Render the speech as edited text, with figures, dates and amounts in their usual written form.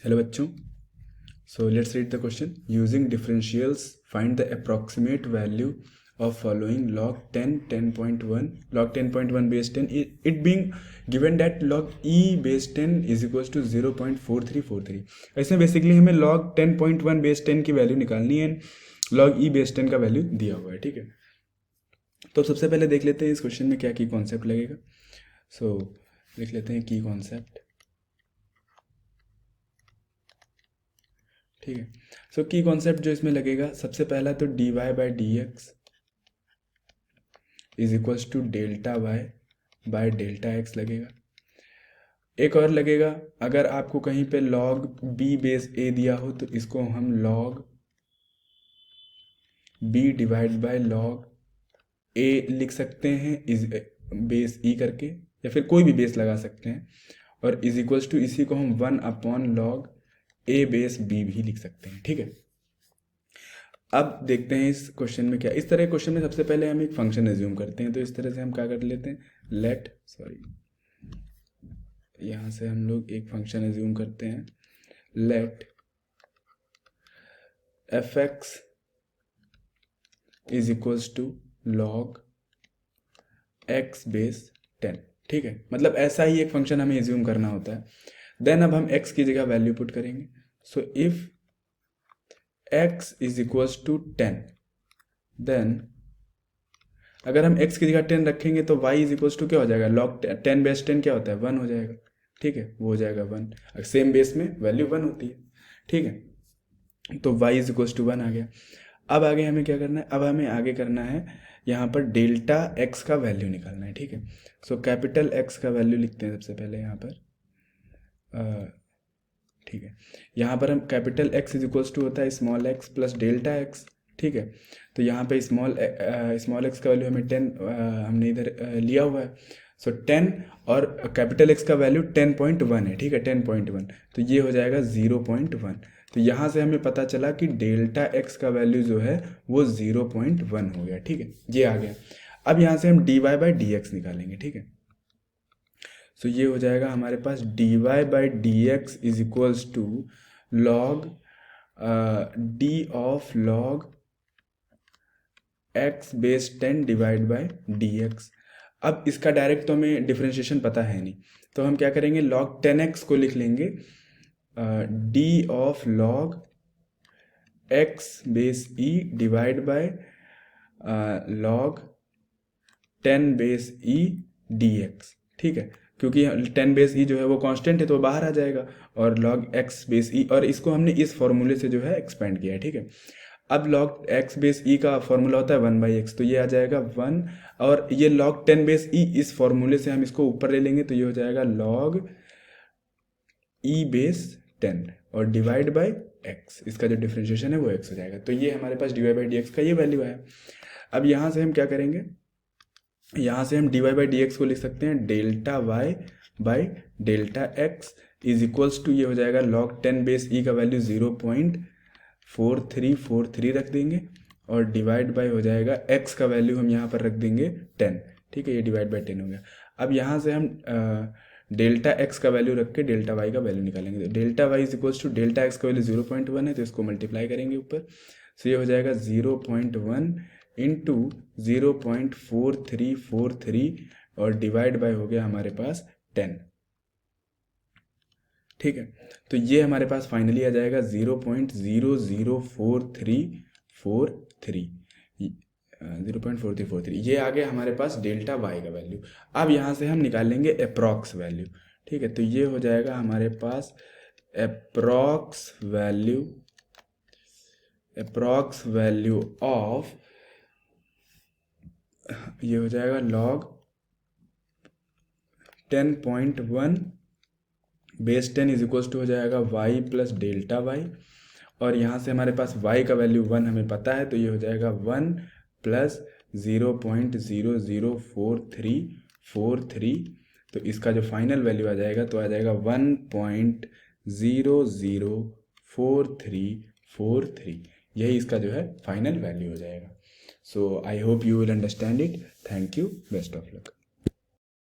Hello बच्चों, so let's read the question. Using differentials, find the approximate value of following log 10 10.1 log 10.1 base 10, it being given that log e base 10 is equals to 0.4343. इसमें basically हमें log 10.1 base 10 की value निकालनी है, log e base 10 का value दिया हुआ है। ठीक है, तो सबसे पहले देख लेते हैं इस क्वेश्चन में क्या की कॉन्सेप्ट लगेगा। सो देख लेते हैं की कॉन्सेप्ट। ठीक है, सो की कॉन्सेप्ट जो इसमें लगेगा, सबसे पहला तो dy by D X is equals to delta Y by delta X लगेगा। एक और लगेगा, अगर आपको कहीं पे log b बेस a दिया हो तो इसको हम log b divide by log a लिख सकते हैं, इज बेस e करके, या फिर कोई भी बेस लगा सकते हैं, और इज इक्वल्स टू इसी को हम 1/log a बेस b भी लिख सकते हैं। ठीक है, अब देखते हैं इस क्वेश्चन में क्या। इस तरह क्वेश्चन में सबसे पहले हम एक फंक्शन एज्यूम करते हैं, तो इस तरह से हम क्या कर लेते हैं, यहाँ से हम लोग एक फंक्शन एज्यूम करते हैं, let F X is equals to log x base 10। ठीक है, मतलब ऐसा ही एक फंक्शन हमें एज्यूम करना होता है। देन अब हम x की जगह वैल्यू पुट करेंगे। So if x is equals to 10, then अगर हम x की जगह 10 रखेंगे तो y इज इक्वल्स टू क्या हो जाएगा, log 10 बेस 10 क्या होता है, 1 हो जाएगा। ठीक है, वो हो जाएगा 1, सेम बेस में वैल्यू 1 होती है। ठीक है, तो y इज इक्वल्स टू 1 आ गया। अब आगे हमें क्या करना है, अब हमें आगे करना है यहाँ पर डेल्टा x का वैल्यू निकालना है। ठीक है, सो कैपिटल X का वैल्यू लिखते हैं सबसे पहले यहाँ पर। ठीक है, यहाँ पर हम capital X is equals to होता है small x plus delta x। ठीक है, तो यहाँ पे स्मॉल x का वैल्यू हमें 10 हमने इधर लिया हुआ है। सो 10 और कैपिटल X का वैल्यू 10.1 है। ठीक है, 10.1, तो ये हो जाएगा 0.1। तो यहाँ से हमें पता चला कि डेल्टा x का वैल्यू जो है वो 0.1 हो गया। ठीक है, ये आ गया। अब यहाँ से हम dy बाई डी एक्स निकालेंगे। ठीक है, सो ये हो जाएगा हमारे पास dy by D X is equals to log d of log x base 10 divide by D X. अब इसका डायरेक्ट तो हमें डिफ्रेंशिएशन पता है नहीं, तो हम क्या करेंगे, log 10x को लिख लेंगे d of log x base e divide by log 10 base e dx। ठीक है, क्योंकि 10 बेस e जो है वो कांस्टेंट है तो बाहर आ जाएगा, और log x बेस e, और इसको हमने इस फॉर्मूले से जो है एक्सपेंड किया है। ठीक है, अब log x बेस e का फॉर्मूला होता है 1/x, तो ये आ जाएगा 1, और ये log 10 बेस e इस फॉर्मूले से हम इसको ऊपर ले लेंगे, तो ये हो जाएगा log e बेस 10 और डिवाइड बाई x, इसका जो डिफ्रेंशिएशन है वो x हो जाएगा। तो ये हमारे पास dy बाई डी एक्स का ये वैल्यू है। अब यहाँ से हम क्या करेंगे, यहाँ से हम dy बाई डी एक्स को लिख सकते हैं delta y by delta x is equals to, ये हो जाएगा log 10 बेस e का वैल्यू 0.4343 रख देंगे, और डिवाइड बाई हो जाएगा x का वैल्यू हम यहाँ पर रख देंगे 10। ठीक है, ये डिवाइड बाई 10 हो गया। अब यहाँ से हम डेल्टा x का वैल्यू रख के डेल्टा y का वैल्यू निकालेंगे। तो delta y is equals to delta x का वैल्यू 0.1 है, तो इसको मल्टीप्लाई करेंगे ऊपर, सो ये हो जाएगा 0.1 इंटू 0.4343 और डिवाइड बाय हो गया हमारे पास 10। ठीक है, तो ये हमारे पास फाइनली आ जाएगा 0.04343 ये आ गया हमारे पास डेल्टा वाई का वैल्यू। अब यहाँ से हम निकालेंगे अप्रॉक्स वैल्यू। ठीक है, तो ये हो जाएगा हमारे पास अप्रॉक्स वैल्यू ऑफ, ये हो जाएगा log 10.1 base 10 is equals to हो जाएगा y प्लस डेल्टा वाई, और यहाँ से हमारे पास y का वैल्यू 1 हमें पता है, तो ये हो जाएगा 1 प्लस 0.00443, तो इसका जो फाइनल वैल्यू आ जाएगा तो आ जाएगा 1.0044343, यही इसका जो है फाइनल वैल्यू हो जाएगा। So I hope you will understand it. Thank you, best of luck.